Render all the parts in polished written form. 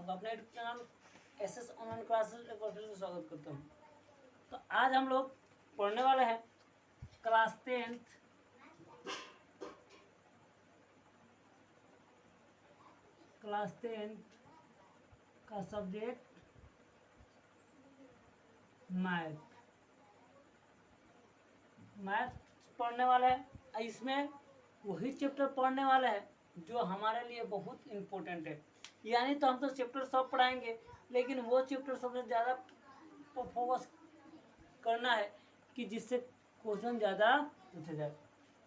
अब अपने YouTube channel S S online classes एक बार फिर से स्वागत करता हूँ। तो आज हम लोग पढ़ने वाले हैं क्लास 10th का सब्जेक्ट मैथ पढ़ने वाले हैं। इसमें वही चैप्टर पढ़ने वाले हैं जो हमारे लिए बहुत इम्पोर्टेंट है। यानी तो हम तो चैप्टर सब पढ़ाएंगे, लेकिन वो चैप्टर सबसे ज़्यादा फोकस करना है कि जिससे क्वेश्चन ज़्यादा पूछा जाए।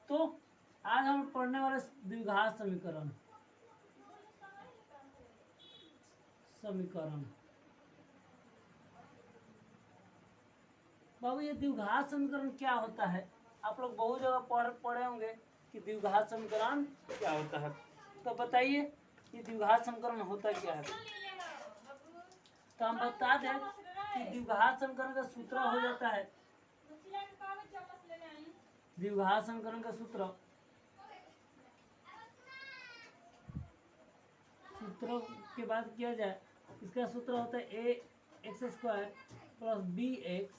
तो आज हम पढ़ने वाले द्विघात समीकरण बाबू, ये द्विघात समीकरण क्या होता है? आप लोग बहुत जगह पढ़े होंगे कि द्विघात समीकरण क्या होता है। तो बताइए कि द्विघात समीकरण होता क्या है। तो हम बता दें कि द्विघात समीकरण का सूत्र हो जाता है, द्विघात समीकरण का सूत्र के बाद किया जाए, इसका सूत्र होता है ax² + bx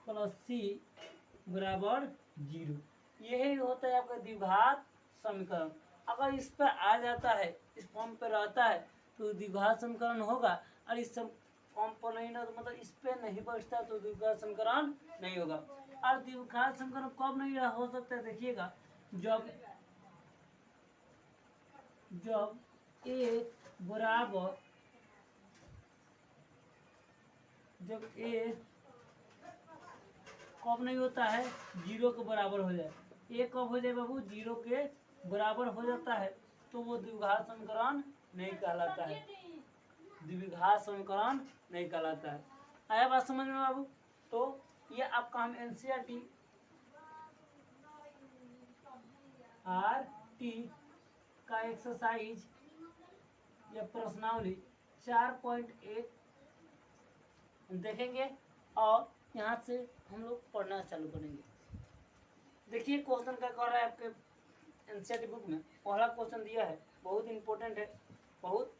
+ c बराबर 0। यही होता है आपका द्विघात समीकरण। अगर इस पर आ जाता है, इस फॉर्म पर रहता है तो द्विघात समीकरण होगा, और इस फॉर्म पर नहीं ना, तो मतलब इस पर नहीं बचता तो द्विघात समीकरण नहीं होगा। और द्विघात समीकरण कब नहीं हो सकता है? देखिएगा, जब a बराबर कब नहीं होता है? 0 के बराबर हो जाए। ए कब हो जाए बाबू? 0 के बराबर हो जाता है तो वो द्विघात समीकरण नहीं कहलाता है, द्विघात समीकरण नहीं कहलाता है। आया बात समझ में बाबू? तो ये आपका हम NCERT RT का एक्सरसाइज या प्रश्नावली 4.1 देखेंगे और यहाँ से हम लोग पढ़ना चालू करेंगे। देखिए क्वेश्चन क्या कर रहा है आपके NCERT बुक में। पहला क्वेश्चन दिया है, बहुत इंपॉर्टेंट है, बहुत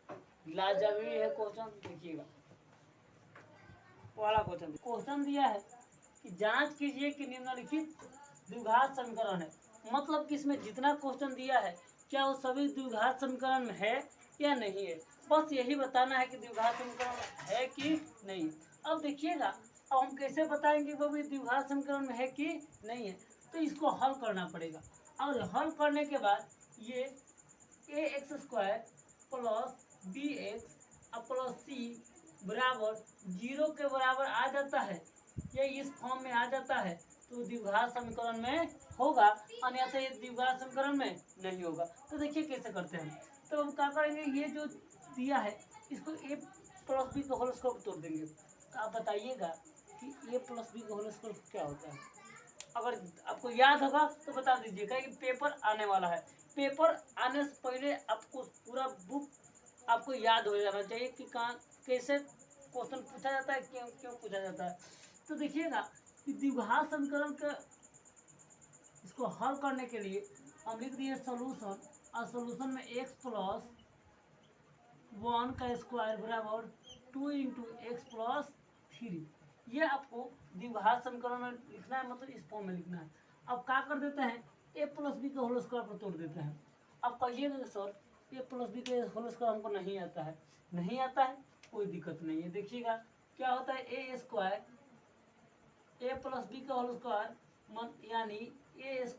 लाजवाब है क्वेश्चन। देखिएगा, पहला क्वेश्चन दिया है कि जांच कीजिए कि निम्नलिखित द्विघात समीकरण है। मतलब कि इसमें जितना क्वेश्चन दिया है क्या वो सभी द्विघात समीकरण में है या नहीं है, बस यही बताना है कि द्विघात समीकरण है कि नहीं। अब देखिएगा, अब हम कैसे बताएंगे वो भी द्विघात समीकरण में है कि नहीं है? तो इसको हल करना पड़ेगा, और हल करने के बाद ये ax² + bx + c बराबर 0 के बराबर आ जाता है, ये इस फॉर्म में आ जाता है तो द्विघात समीकरण में होगा, अन्यथा ये द्विघात समीकरण में नहीं होगा। तो देखिए कैसे करते हैं। तो हम क्या करेंगे, ये जो दिया है इसको a + b का होल स्क्वायर तोड़ देंगे। तो आप बताइएगा कि a + b का होल स्क्वायर क्या होता है। अगर आपको याद होगा तो बता दीजिएगा, ये पेपर आने वाला है। पेपर आने से पहले आपको पूरा बुक आपको याद हो जाना चाहिए कि कहाँ कैसे क्वेश्चन पूछा जाता है, क्यों पूछा जाता है। तो देखिएगा कि द्विघात समीकरण का इसको हल करने के लिए हम लिख दिए सोल्यूशन, और सोल्यूशन में x + 1 का स्क्वायर बराबर 2 × x + 3। ये आपको द्विघात समीकरण में लिखना है, मतलब इस फॉर्म में लिखना है। अब क्या कर देते हैं, a + b का होल स्क्वायर पर तोड़ देते हैं। अब कहिएगा सर a + b का होल स्क्वायर हमको नहीं आता है। नहीं आता है, कोई दिक्कत नहीं है। देखिएगा क्या होता है, a² + b का होल स्क्वायर यानी a² +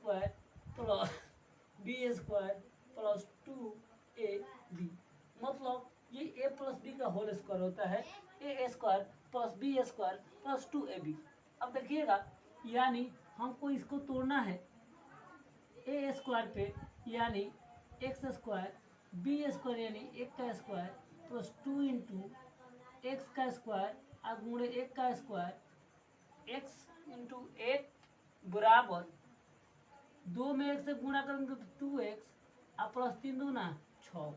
b² + 2ab, मतलब ये a + b का होल स्क्वायर होता है, a² + b² + 2ab। अब देखिएगा, यानी हमको इसको तोड़ना है a² पे, यानी x² b² यानी 1 का स्क्वायर + 2 × x का स्क्वायर गुणे 1 का स्क्वायर, x × 1 बराबर 2 में 1 से गुणा करेंगे तो 2x + 3 दूना 6,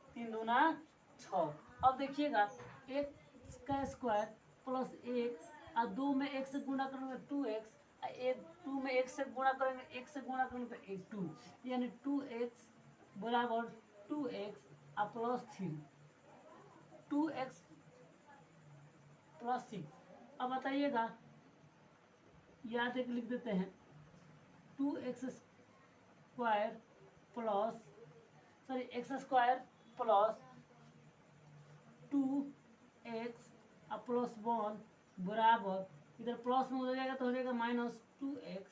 3 दूना 6। अब देखिएगा x का स्क्वायर + 1 और 2 में 1 से गुणा करेंगे 2x, 2 में 1 से गुणा करेंगे 1 से गुणा करेंगे तो 2, यानी 2x बराबर 2x + 3, 2 प्लस 6। अब बताइएगा, याद एक लिख देते हैं, 2x² plus x² plus 2x plus 1 बराबर, इधर प्लस में हो जाएगा तो हो जाएगा -2x,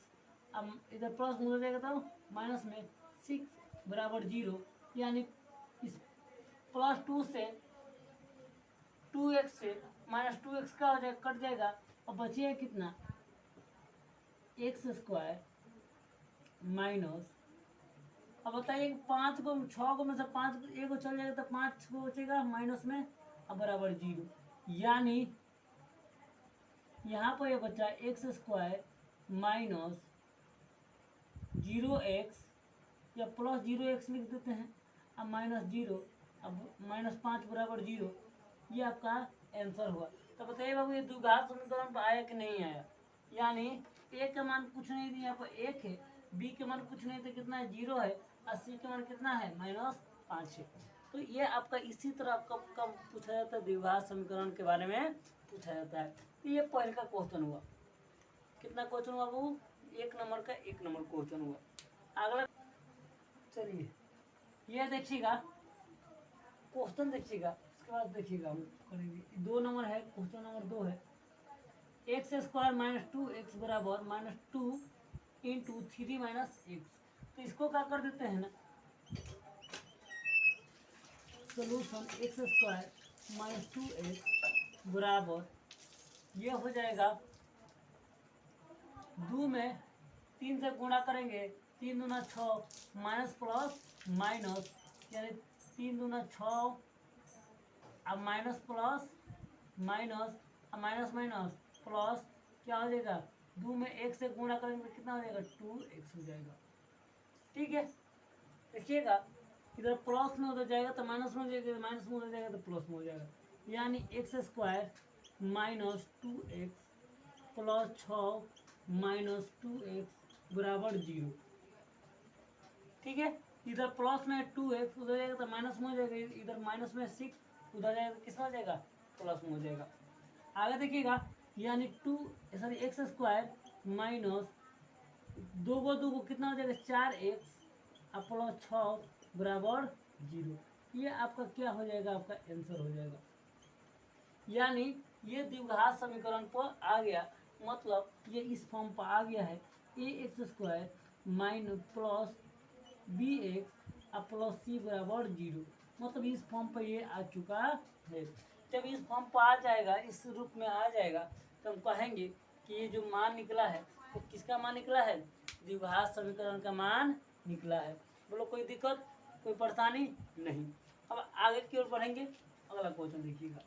अब इधर प्लस में हो जाएगा तो माइनस में 6 बराबर 0। यानी इस +2 से 2x से -2x का हो जाएगा, कट जाएगा और बचेगा कितना, x² माइनस, अब बताइए 5 को 6 को में से 5 एक को चल जाएगा तो 5 को बचेगा माइनस में अब बराबर 0। यानी यहाँ पर ये बचा x² माइनस 0x या प्लस 0x लिख देते हैं, अब -0, अब -5 बराबर 0। ये आपका आंसर हुआ। तो बताइए बाबू ये द्विघात समीकरण पर आया कि नहीं आया। यानी a का मान कुछ नहीं दिया, यहाँ पर 1 है, b के मान कुछ नहीं तो कितना है 0 है, और c के मान कितना है -5 है। तो ये आपका इसी तरह आपका कब पूछा जाता है, द्विघात समीकरण के बारे में पूछा जाता है। तो ये पहले का क्वेश्चन हुआ। कितना क्वेश्चन हुआ बाबू, 1 नंबर का 1 नंबर क्वेश्चन हुआ। अगला चलिए ये देखिएगा क्वेश्चन, देखिएगा उसके बाद देखिएगा हम करेंगे। 2 नंबर है, क्वेश्चन नंबर 2 है, x² - 2x बराबर -2 × 3 - x। तो इसको क्या कर देते हैं ना, सोल्यूशन x² - 2x बराबर, ये हो जाएगा 2 में 3 से गुणा करेंगे, 3 दूना 6 माइनस प्लस माइनस, यानी 3 दूना 6 अब माइनस प्लस माइनस, अब माइनस माइनस प्लस, क्या हो जाएगा 2 में 1 से गुणा करेंगे तो कितना हो जाएगा 2x हो जाएगा। ठीक है, देखिएगा इधर प्लस में हो जाएगा तो माइनस में हो जाएगा, माइनस में हो जाएगा तो प्लस में हो जाएगा। यानी x² minus 2x plus 6 minus 2x बराबर 0। ठीक है, इधर प्लस में 2x उधर जाएगा तो माइनस में हो जाएगा, इधर माइनस में 6 उधर जाएगा तो कितना हो जाएगा प्लस में हो जाएगा। आगे देखिएगा, यानी x² माइनस 2 कितना हो जाएगा 4x और प्लस 6 बराबर 0। ये आपका क्या हो जाएगा, आपका आंसर हो जाएगा। यानी ये द्विघात समीकरण पर आ गया, मतलब ये इस फॉर्म पर आ गया है, ax² माइनस प्लस bx और प्लस c बराबर 0। मतलब इस फॉर्म पर ये आ चुका है। जब इस फॉर्म पर आ जाएगा, इस रूप में आ जाएगा, तो हम कहेंगे कि ये जो मान निकला है वो किसका मान निकला है, द्विघात समीकरण का मान निकला है। बोलो कोई दिक्कत, कोई परेशानी नहीं। अब आगे की ओर बढ़ेंगे, अगला क्वेश्चन देखिएगा।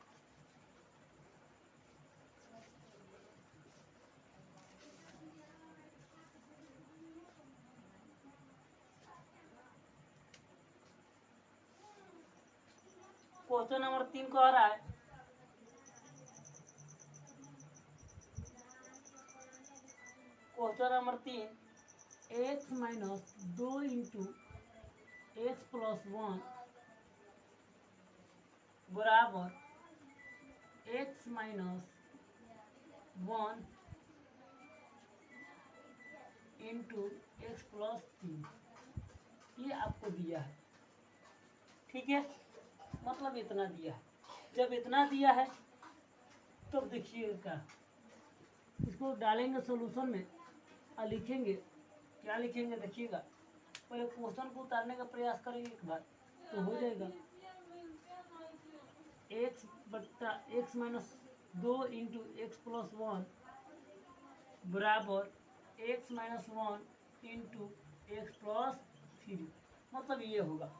क्वेश्चन नंबर 3 कह रहा है, question number 3, x minus 2 × x plus 1 बराबर x माइनस 1 × x प्लस 3, ये आपको दिया है। ठीक है, मतलब इतना दिया है। जब इतना दिया है तब देखिएगा, इसको डालेंगे सॉल्यूशन में और लिखेंगे, क्या लिखेंगे देखिएगा। पहले क्वेश्चन को उतारने का प्रयास करेंगे एक बार तो हो जाएगा। x माइनस 2 × x प्लस 1 बराबर x माइनस 1 × x प्लस 3, मतलब ये होगा।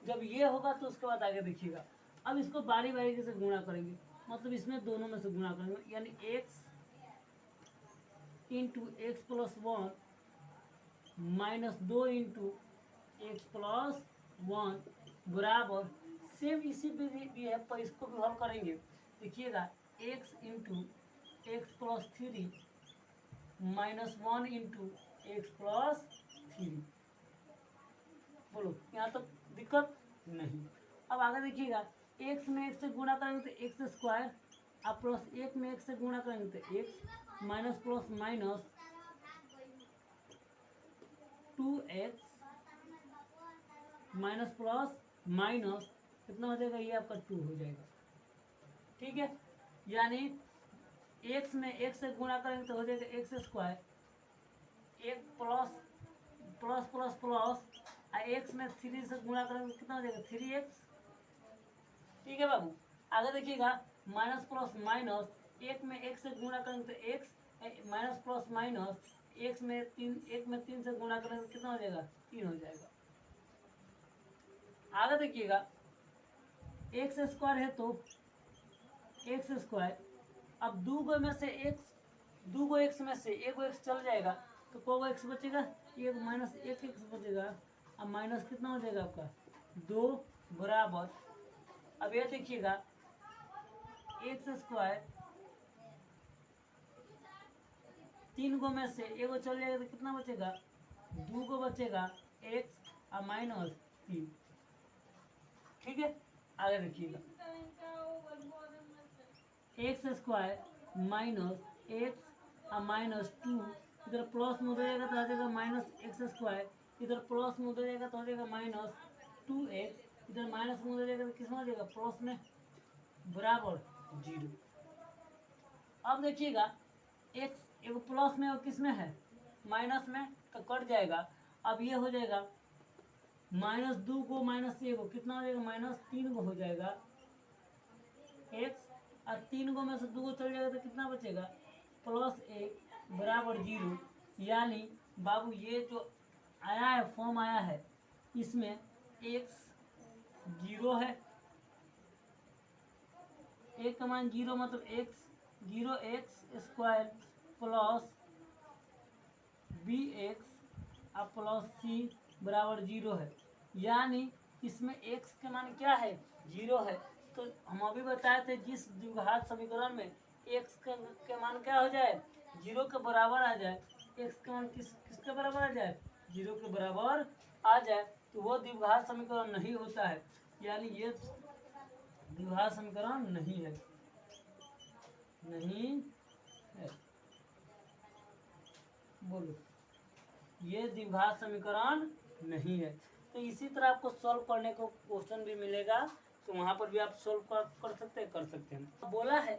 जब ये होगा तो उसके बाद आगे देखिएगा। अब इसको बारी बारी से गुणा करेंगे, मतलब इसमें दोनों में से गुणा करेंगे, यानी x × x plus 1 minus 2 × x plus 1 बराबर, सेम इसी भी है पर इसको भी हल करेंगे। देखिएगा x × x plus 3 minus 1 × x plus 3। बोलो यहाँ तक दिक्कत नहीं। अब आगे देखिएगा, x में x से गुणा करेंगे तो x² अब प्लस एक में एक से गुणा करेंगे तो x minus plus minus 2x minus plus minus कितना हो जाएगा, ये आपका 2 हो जाएगा। ठीक है, यानी एक्स में एक से गुणा करेंगे तो हो जाएगा एक्स स्क्वायर, एक plus plus plus plus x में 3 से गुणा करेंगे कितना हो जाएगा 3x। ठीक है बाबू, आगे देखिएगा माइनस प्लस माइनस एक में एक से गुणा करेंगे तो एक्स माइनस प्लस माइनस एक में तीन से गुणा करेंगे तो कितना हो जाएगा 3 हो जाएगा। आगे देखिएगा एक्स स्क्वायर है तो एक्स स्क्वायर, अब दो गो में से एक्स, दो गो एक्स में से एक गो एक्स चल जाएगा तो को एक्स बचेगा, एक माइनस एक एक्स बचेगा। अब माइनस कितना हो जाएगा आपका 2 बराबर, अब ये देखिएगा एक्स स्क्वायर, तीन गो में से एक गो चल जाएगा तो कितना बचेगा 2 गो बचेगा एक्स और माइनस 3। ठीक है, आगे देखिएगा एक्स स्क्वायर माइनस एक्स और माइनस 2, इधर प्लस में हो जाएगा तो आ जाएगा माइनस एक्स स्क्वायर, इधर प्लस में हो जाएगा तो हो जाएगा माइनस 2x, इधर माइनस में हो जाएगा तो किस में हो जाएगा प्लस में, बराबर 0। अब देखिएगा एक्स एगो प्लस में और किस में है माइनस में, तो कट जाएगा। अब ये हो जाएगा माइनस 2 को माइनस से एगो कितना हो जाएगा माइनस 3 गो हो जाएगा एक्स, और 3 गो में से 2 गो चल जाएगा तो कितना बचेगा प्लस 1 बराबर 0। यानी बाबू ये जो आया है फॉर्म आया है इसमें एक्स 0 है, एक का मान 0 मतलब x 0 x square plus b x और प्लस सी बराबर 0 है। यानी इसमें एक्स का मान क्या है 0 है। तो हम अभी बताए थे जिस द्विघात समीकरण में एक्स के मान क्या हो जाए 0 के बराबर आ जाए, एक्स का मान किसके बराबर आ जाए 0 के बराबर आ जाए, तो वो द्विघात समीकरण नहीं होता है, यानी ये द्विघात समीकरण नहीं है, नहीं है। बोलो, ये द्विघात समीकरण नहीं है। तो इसी तरह आपको सॉल्व करने को क्वेश्चन भी मिलेगा, तो वहां पर भी आप सॉल्व कर सकते हैं। बोला है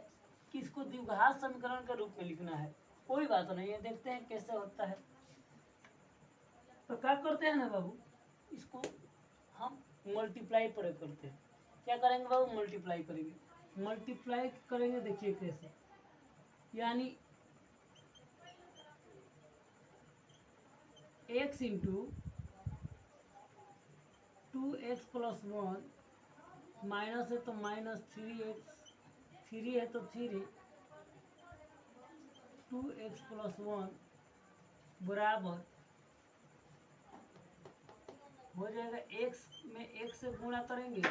कि इसको द्विघात समीकरण के रूप में लिखना है, कोई बात नहीं है, देखते हैं कैसे होता है। तो क्या करते हैं ना बाबू, इसको हम मल्टीप्लाई पर करते हैं। क्या करेंगे बाबू, मल्टीप्लाई करेंगे। मल्टीप्लाई करेंगे देखिए कैसे, यानी x into 2x plus 1 minus है तो माइनस 3x, 3 है तो 3 2x प्लस 1 बराबर हो जाएगा x में x से गुणा करेंगे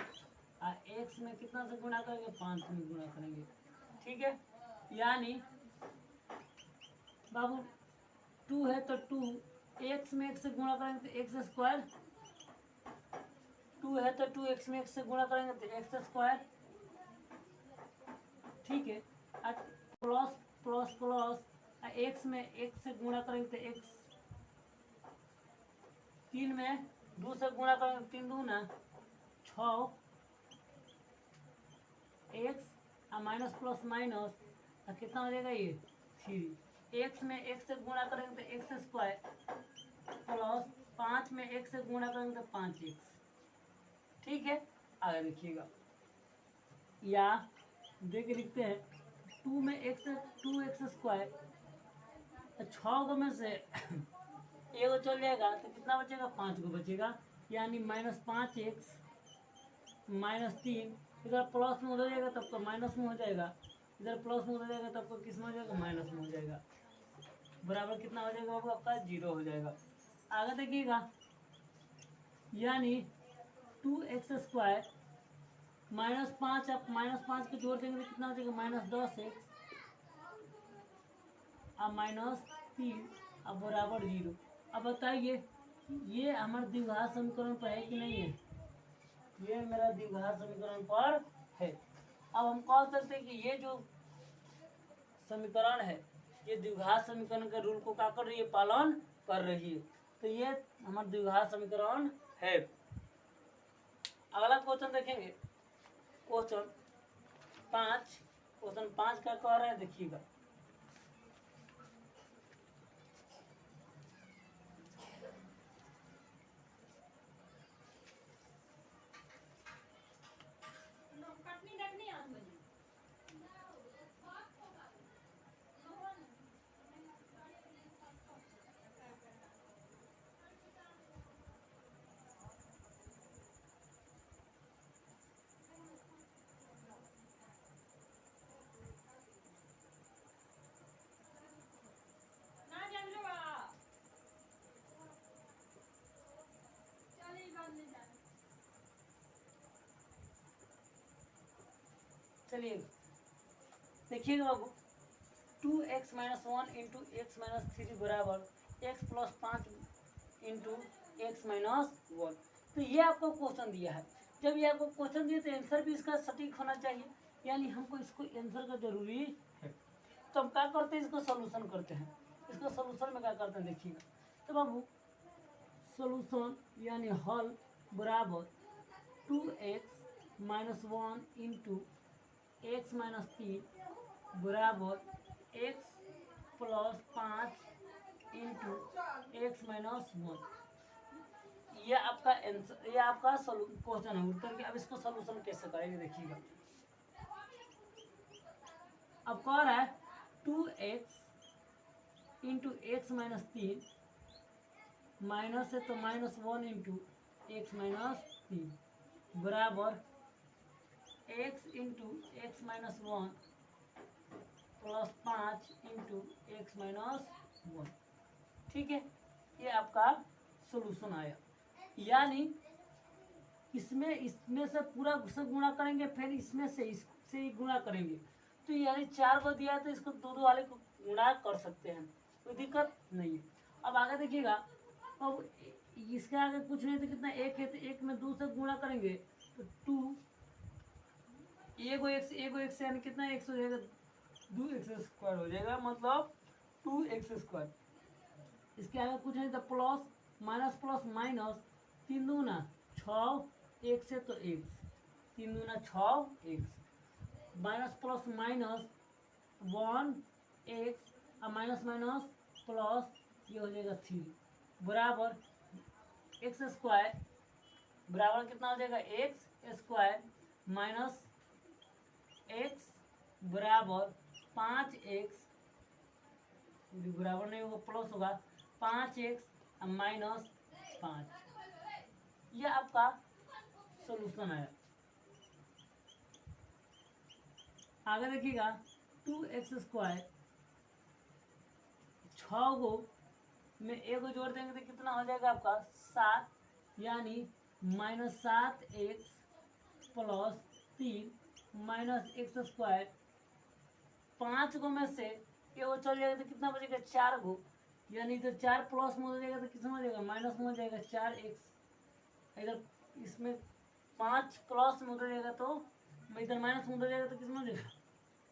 और x में कितना से गुणा करेंगे 5 में गुणा करेंगे। ठीक है, यानी बाबू 2 है तो 2 x में x से गुणा करेंगे तो एक्स स्क्वायर, 2 है तो 2x में x से गुणा करेंगे तो एक्स स्क्वायर। ठीक है, प्लस प्लस प्लस x में x से गुणा करेंगे तो x, 3 में 2 से गुणा करेंगे 3 2 ना 6 x और माइनस प्लस माइनस कितना हो जाएगा ये 3, x में x से गुणा करेंगे तो एक्स स्क्वायर प्लस 5 में x से गुणा करेंगे तो 5x। ठीक है, आगे देखिएगा, या देख लिखते हैं 2 में x 2x स्क्वायर, 6 गो में से एगो चल जाएगा तो कितना बचेगा 5 गो बचेगा, यानी माइनस 5x माइनस 3, इधर प्लस में हो जाएगा तब तो माइनस में हो जाएगा, इधर प्लस में हो जाएगा तब तो किस में हो जाएगा माइनस में हो जाएगा, बराबर कितना हो जाएगा बाबू आपका 0 हो जाएगा। आगे देखिएगा, यानी 2x स्क्वायर माइनस 5, आप माइनस 5 को जोड़ देंगे तो कितना हो जाएगा माइनस 10x और माइनस 3 अब बराबर 0। अब बताइए ये हमारे द्विघात समीकरण पर है कि नहीं है, ये मेरा द्विघात समीकरण पर है। अब हम कह सकते हैं कि ये जो समीकरण है, ये द्विघात समीकरण के रूल को क्या कर रही है, पालन कर रही है। तो ये हमारा द्विघात समीकरण है। अगला क्वेश्चन देखेंगे, क्वेश्चन 5। क्वेश्चन 5 क्या कह रहा है, देखिएगा। चलिए देखिएगा बाबू, 2x minus 1 into x minus 3 बराबर x plus 5 into x minus 1। तो ये आपको क्वेश्चन दिया है। जब ये आपको क्वेश्चन दिया तो आंसर भी इसका सटीक होना चाहिए, यानी हमको इसको आंसर का जरूरी है। तो हम क्या करते हैं, इसको सोल्यूशन करते हैं। इसको सोल्यूशन में क्या करते हैं, देखिएगा। तो बाबू सोल्यूशन यानी हल बराबर 2x minus 1 into x minus 3 बराबर x plus 5 into x minus 1। ये आपका आंसर, ये आपका क्वेश्चन है उत्तर के। अब इसको सोल्यूशन कैसे करेंगे, देखिएगा। अब कह रहा है 2x into x minus 3 minus है तो माइनस 1 इंटू एक्स माइनस 3 बराबर x into x minus 1 plus 5 into x minus 1। ठीक है, ये आपका सोल्यूशन आया। यानी इसमें से पूरा से गुणा करेंगे, फिर इसमें से इससे ही गुणा करेंगे। तो यानी 4 को दिया है तो इसको दो वाले को गुणा कर सकते हैं, कोई दिक्कत नहीं है। अब आगे देखिएगा, अब इसके आगे कुछ नहीं तो कितना, एक है तो एक में 2 से गुणा करेंगे तो 2 एगो एक्स यानी कितना एक्स हो जाएगा, 2x² हो जाएगा, मतलब 2x²। इसके आगे कुछ नहीं तो प्लस माइनस प्लस माइनस 3 दूना 6 x है तो x, 3 दूना 6 x, minus plus minus 1x और माइनस माइनस प्लस ये हो जाएगा 3 बराबर x² बराबर कितना हो जाएगा, x² माइनस x बराबर 5x, बराबर नहीं होगा प्लस होगा 5x माइनस 5। यह आपका सोल्यूशन है। आगे देखिएगा, 2x² 6 गो में एक जोड़ देंगे तो कितना हो जाएगा आपका 7, यानी minus 7x plus 3 minus x²। 5 गो में से ये वो चल जाएगा तो कितना बचेगा 4 गो, यानी तो 4 प्लस में हो जाएगा तो कितना हो जाएगा माइनस में हो जाएगा 4x। इधर इसमें 5 प्लस में हो जाएगा तो इधर माइनस में हो जाएगा तो कितना हो जाएगा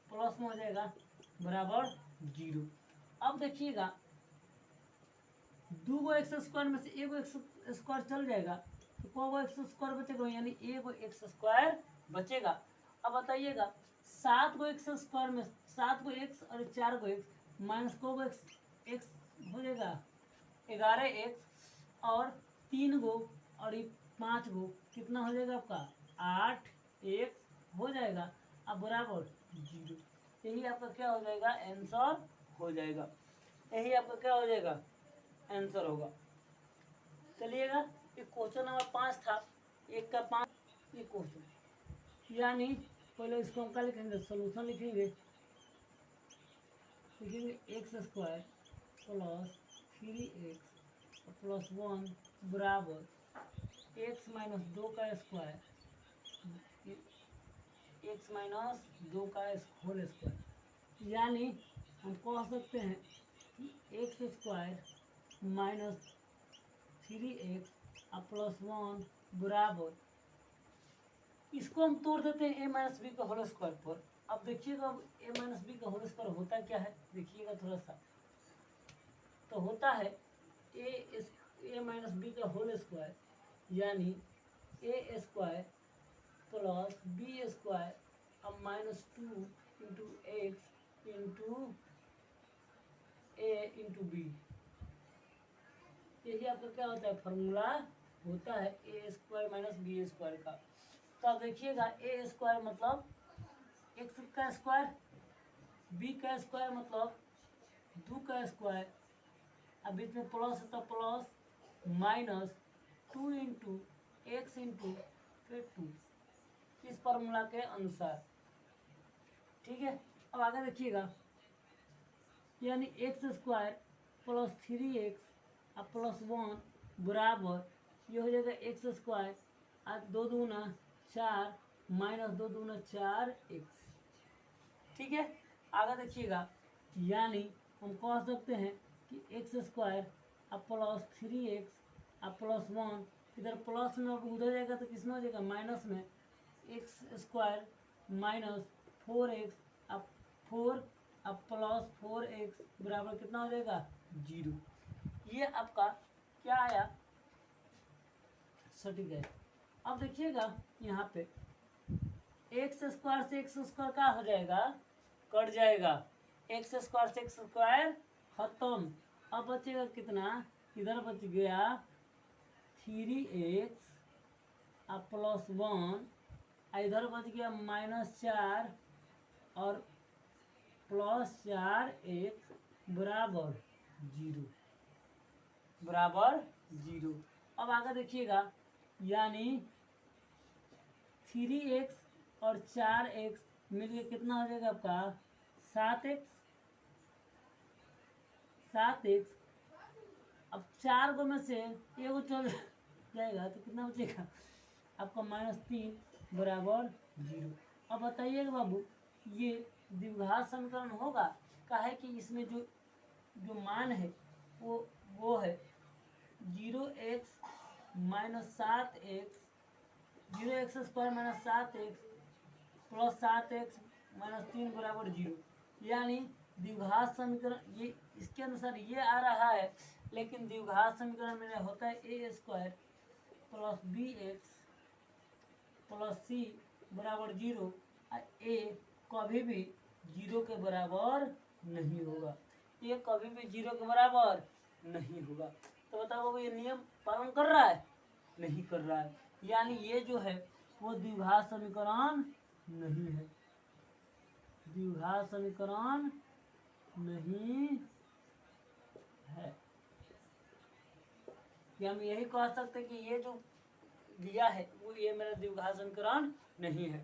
प्लस में हो जाएगा बराबर 0। अब देखिएगा 2 गो x² में से 1 गो x² चल जाएगा तो को गो x² बचेगा, यानी 1 गो x² बचेगा। अब बताइएगा 7 गो x² में 7 गो x और 4 गो x माइनस को गो x हो जाएगा 11x और 3 गो और 5 गो कितना हो जाएगा आपका 8x हो जाएगा। अब बराबर 0। यही आपका क्या हो जाएगा, आंसर हो जाएगा। यही आपका क्या हो जाएगा, आंसर होगा। चलिएगा, ये क्वेश्चन नंबर 5 था, 1 का 5 ये क्वेश्चन। यानी पहले इसको हम क्या लिखेंगे, सोल्यूशन लिखेंगे x² प्लस 3x प्लस 1 बराबर x माइनस 2 का स्क्वायर, x माइनस 2 का होल स्क्वायर। यानी हम कह सकते हैं कि x² माइनस 3x प्लस 1 बराबर, इसको हम तोड़ देते हैं a माइनस बी का होल स्क्वायर पर। अब देखिएगा अब ए माइनस बी का होल स्क्वायर होता क्या है, देखिएगा थोड़ा सा। तो होता है ए माइनस बी का होल स्क्वायर, यानी ए स्क्वायर प्लस बी स्क्वायर अब -2 इंटू एक्स इंटू ए इंटू बी। यही आपका क्या होता है, फॉर्मूला होता है a square minus B square का। तो आप देखिएगा ए स्क्वायर मतलब एक्स का स्क्वायर, बी का स्क्वायर मतलब 2 का स्क्वायर, अब बीच में प्लस होता plus minus 2 into x into फिर 2, इस फॉर्मूला के अनुसार। ठीक है, अब आगे देखिएगा, यानी एक्स स्क्वायर प्लस 3x अब प्लस 1 बराबर ये हो जाएगा एक्स स्क्वायर आज 2 दूना 4 माइनस 2 दूना 4x। ठीक है, आगे देखिएगा, यानी हम कह सकते हैं कि एक्स स्क्वायर अब प्लस 3x अब प्लस 1, इधर प्लस में अब उधर जाएगा तो किसमें हो जाएगा, माइनस में, एक्स स्क्वायर माइनस 4x अब 4 अब प्लस 4x बराबर कितना हो जाएगा, 0। ये आपका क्या आया, सटीक है। अब देखिएगा यहाँ पे एक्स स्क्वायर से एक्स स्क्वायर क्या हो जाएगा, कट जाएगा, एक्स स्क्वायर से एक्स स्क्वायर खत्म। अब बचेगा कितना, इधर बच गया 3x अब प्लस 1, इधर बच गया -4 और प्लस 4x बराबर 0, बराबर 0। अब आगे देखिएगा, यानी 3x और 4x मिलके कितना हो जाएगा आपका 7x। अब 4 को में से एगो चल जाएगा तो कितना बचेगा आपका -3 बराबर 0। अब बताइएगा बाबू, ये द्विघात समीकरण होगा, काहे कि इसमें जो मान है वो है 0x minus 7x, 0x square minus 7x plus 7x minus 3 बराबर 0। यानी द्विघात समीकरण ये इसके अनुसार ये आ रहा है, लेकिन द्विघात समीकरण में होता है a square plus b x plus c बराबर 0, ए कभी भी 0 के बराबर नहीं होगा, ये कभी भी 0 के बराबर नहीं होगा। तो बताओ ये नियम पालन कर रहा है, नहीं कर रहा है, यानी ये जो है वो द्विघात समीकरण नहीं है, द्विघात समीकरण नहीं है। कि हम यही कह सकते हैं कि ये जो दिया है वो ये मेरा द्विघात समीकरण नहीं है।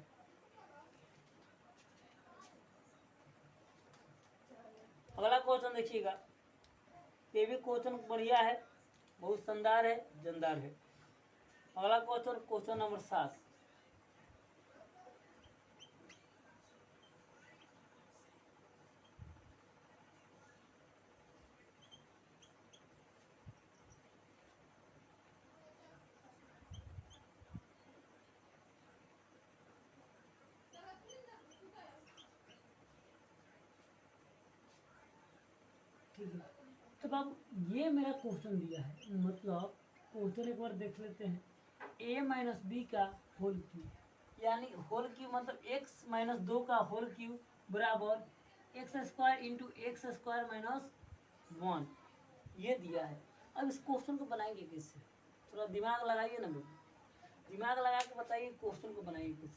अगला क्वेश्चन देखिएगा, ये भी क्वेश्चन बढ़िया है, बहुत शानदार है, जानदार है। अगला क्वेश्चन, क्वेश्चन नंबर 7। ठीक है, तो अब ये मेरा क्वेश्चन दिया है, मतलब क्वेश्चन एक बार देख लेते हैं। a माइनस बी का होल क्यूब, यानी होल क्यूब मतलब x माइनस 2 का होल क्यूब बराबर x square into x square minus 1, ये दिया है। अब इस क्वेश्चन को बनाएंगे कैसे, थोड़ा दिमाग लगाइए ना लोग, दिमाग लगा के बताइए क्वेश्चन को बनाइए कैसे।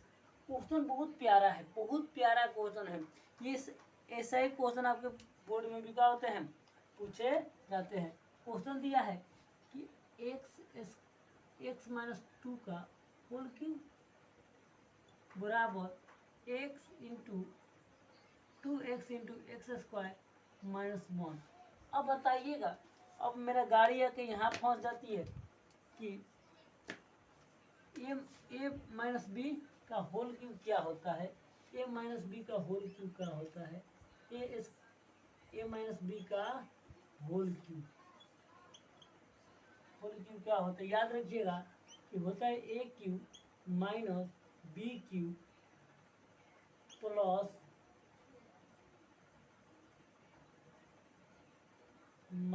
क्वेश्चन बहुत प्यारा है, बहुत प्यारा क्वेश्चन है ये। ऐसा ही क्वेश्चन आपके बोर्ड में भी क्या होते हैं, पूछे जाते हैं। क्वेश्चन दिया है कि एक्स माइनस 2 का होल क्यूब बराबर x into 2x into x square minus 1। अब बताइएगा, अब मेरा गाड़ी आके यहाँ फंस जाती है कि ए माइनस बी का होल क्यूब क्या होता है, ए माइनस बी का होल क्यूब क्या होता है, ए माइनस बी का होल क्यूब क्या होता है, याद रखिएगा कि होता है a cube minus b cube plus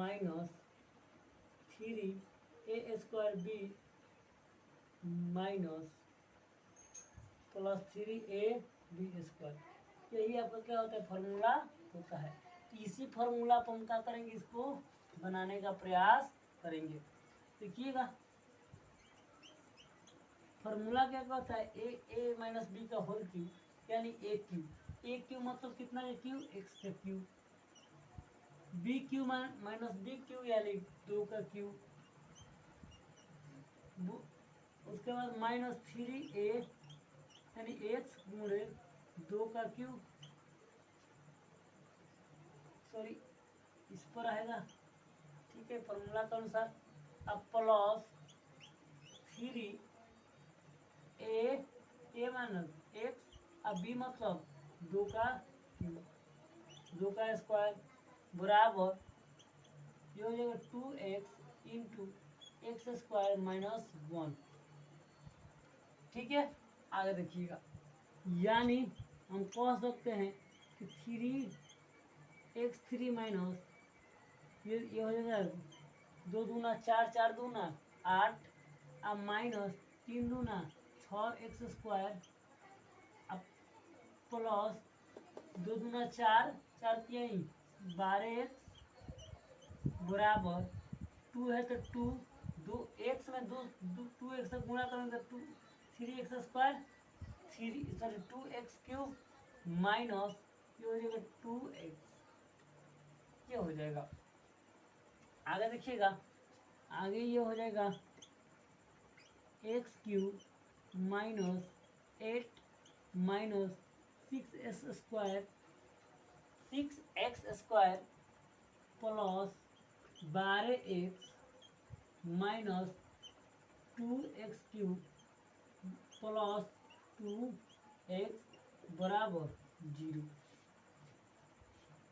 minus 3a² b minus plus 3ab²। यही आपका क्या होता है, फॉर्मूला होता है। तो इसी फॉर्मूला पर हम क्या करेंगे, इसको बनाने का प्रयास करेंगे। देखिएगा फॉर्मूला क्या होता है, ए माइनस बी का होल क्यूब, यानी ए क्यूब मतलब कितना है, क्यू एक्स का cube, b Q minus b q यानी 2 का क्यूब, उसके बाद माइनस 3a यानी एक्स गुणे 2 का क्यूब, सॉरी इस पर आएगा, ठीक है फॉर्मूला के अनुसार। अब प्लस 3a माइनस एक्स, अब बी मतलब 2 का क्यूब, 2 का स्क्वायर बराबर ये हो जाएगा 2x इंटू x² माइनस 1। ठीक है, आगे देखिएगा, यानी हम कह सकते हैं कि 3x3 माइनस ये हो जाएगा 2 दूना 4, 4 दूना 8, अब माइनस 3 दूना 6x², अब प्लस 2 दूना 4, 4 3 12x बराबर 2 है तो 2 एक्स में 2 एक्स से गुणा करेंगे तो 3x², 2x³ माइनस ये हो जाएगा 2x, ये हो जाएगा। आगे देखिएगा, आगे ये हो जाएगा x³ minus 8 minus 6x² plus 12x minus 2x³ plus 2x बराबर 0।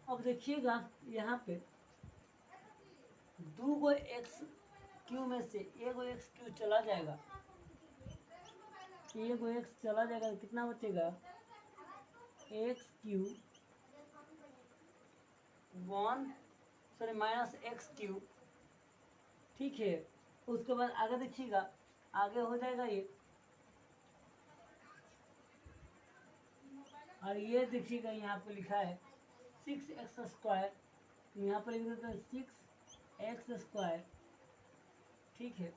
अब देखिएगा यहाँ पे 2 गो x³ में से 1 गो x³ चला जाएगा, 1 गो x चला जाएगा तो कितना बचेगा, x³ 1 सॉरी माइनस x³। ठीक है, उसके बाद आगे देखिएगा, आगे हो जाएगा ये, और ये देखिएगा यहाँ पे लिखा है 6x², तो यहाँ पर लिख देते हैं 6x²। ठीक है,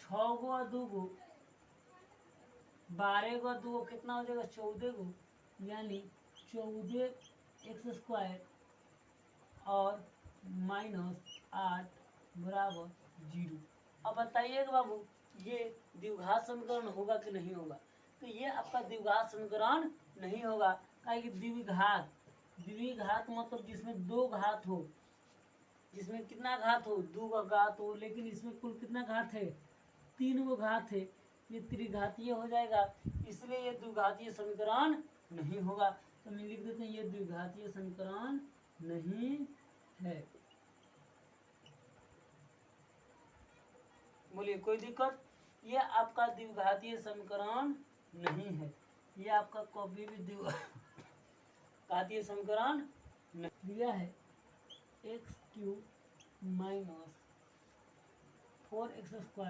6 गो और 2 गो 12 गो 2 गो कितना हो जाएगा, 14 गो, यानी 14x² और माइनस 8 बराबर 0। अब बताइएगा बाबू, ये द्विघात समीकरण होगा कि नहीं होगा। तो ये आपका द्विघात समीकरण नहीं होगा, काहे कि द्विघात मतलब जिसमें 2 घात हो, जिसमें कितना घात हो, 2 का घात हो, लेकिन इसमें कुल कितना घात है, 3 गो घात है, ये त्रिघातीय हो जाएगा, इसलिए ये द्विघातीय समीकरण नहीं होगा। तो मैं लिख देते हैं ये द्विघातीय समीकरण नहीं है। बोलिए कोई दिक्कत, ये आपका द्विघातीय समीकरण नहीं है, ये आपका कभी भी द्विघातीय समीकरण दिया है। x³ minus 4x²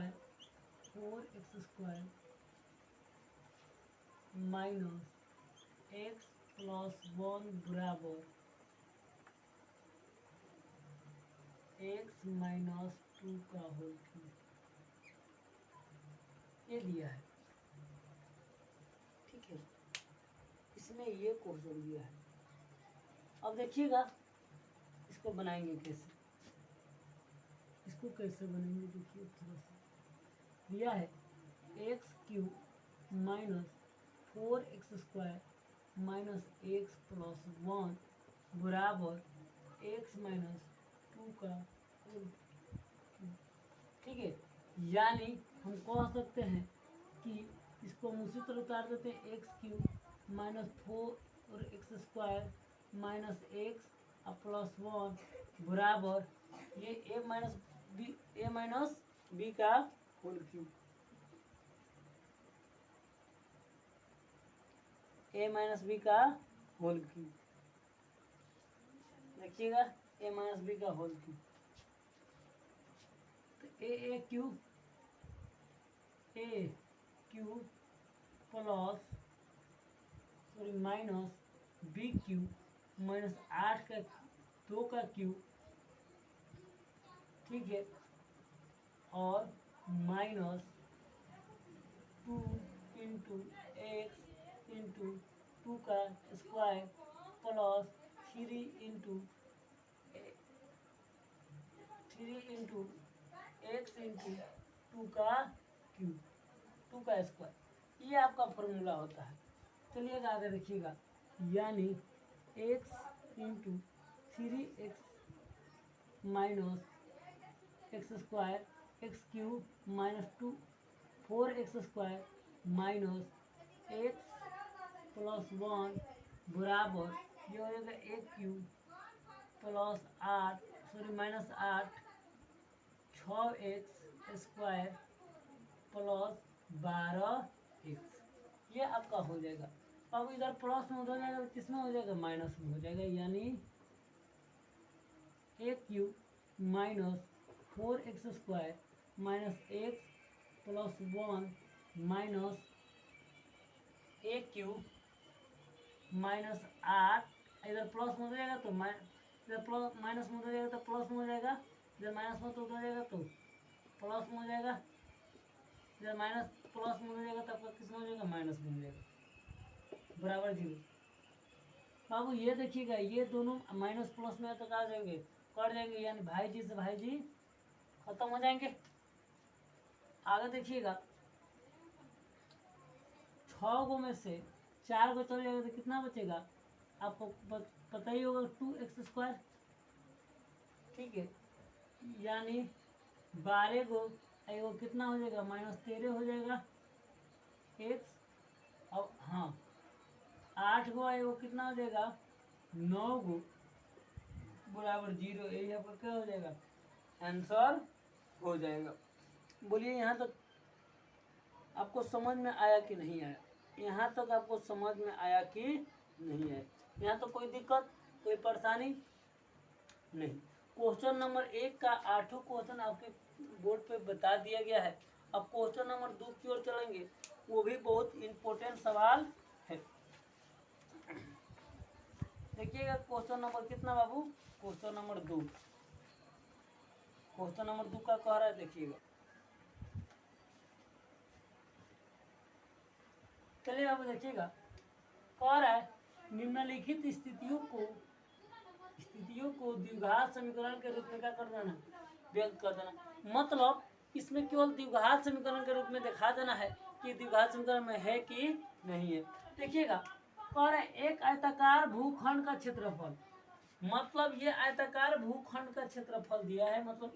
minus x plus 1 बराबर x माइनस 2 का होल क्यूब, ये दिया है। ठीक है, इसमें ये क्वेश्चन दिया है। अब देखिएगा इसको बनाएंगे कैसे, इसको कैसे बनेंगे, देखिए थोड़ा सा दिया है x³ minus 4x² minus x plus 1 बराबर x माइनस 2 का होल क्यूब। ठीक है, यानी हम कह सकते हैं कि इसको हम उसी तरह उतार देते हैं, x³ minus 4x² minus x plus 1 बराबर ये a माइनस b का whole cube, a minus b का होल क्यूब। देखिएगा a माइनस b का होल क्यूब, तो a cube plus sorry minus b Q minus 8 का 2 का क्यू, ठीक है, और माइनस 2 इंटू एक्स इंटू 2 का square plus 3 into x into 2 का क्यू 2 का स्क्वायर, ये आपका फॉर्मूला होता है। चलिएगा आगे देखिएगा, यानी x into 3x minus x square x Q minus 4x square minus x plus 1 बराबर ये हो जाएगा एक Q plus 8 sorry minus 8 6x square plus 12x, ये आपका हो जाएगा। अब इधर प्लस में हो जाएगा तो किस में हो जाएगा, माइनस में हो जाएगा, यानी एक Q minus 4x square minus x plus 1 minus एक क्यू माइनस 8, इधर प्लस में हो जाएगा तो इधर प्लस माइनस में हो जाएगा तो प्लस में हो जाएगा, इधर माइनस में तो हो जाएगा तो प्लस में हो जाएगा, इधर माइनस प्लस में हो जाएगा तो आपका किस में हो जाएगा, माइनस में हो जाएगा, बराबर 0। बाबू ये देखिएगा, ये दोनों माइनस प्लस में तो आ जाएंगे, कट जाएंगे, यानी भाई जी से भाई जी खत्म हो जाएंगे। आगे देखिएगा, 6 गो में से 4 गो चले जाएगा तो कितना बचेगा, आपको पता ही होगा 2x स्क्वायर, ठीक है, यानी 12 गो वो कितना हो जाएगा, -13 हो जाएगा x, और हाँ 8 गो है वो कितना हो जाएगा, 9 गो बराबर 0, यही आपका क्या हो जाएगा, आंसर हो जाएगा। बोलिए यहाँ तक आपको समझ में आया कि नहीं आया, यहाँ तक आपको समझ में आया कि नहीं आया, यहाँ तो कोई दिक्कत कोई परेशानी नहीं। क्वेश्चन नंबर 1 का 8 क्वेश्चन आपके बोर्ड पे बता दिया गया है। अब क्वेश्चन नंबर 2 की ओर चलेंगे, वो भी बहुत इम्पोर्टेंट सवाल है। देखिएगा क्वेश्चन नंबर कितना बाबू, क्वेश्चन नंबर 2, क्वेश्चन नंबर 2 का कह रहा है, देखिएगा, चलिए बाबू देखिएगा, कह रहा है निम्नलिखित स्थितियों को द्विघात समीकरण के रूप में क्या कर देना, व्यक्त कर देना। मतलब इसमें केवल द्विघात समीकरण के रूप में दिखा देना है कि द्विघात समीकरण में है कि नहीं है। देखिएगा कह रहे एक आयताकार भूखंड का क्षेत्रफल, मतलब ये आयताकार भूखंड का क्षेत्रफल दिया है, मतलब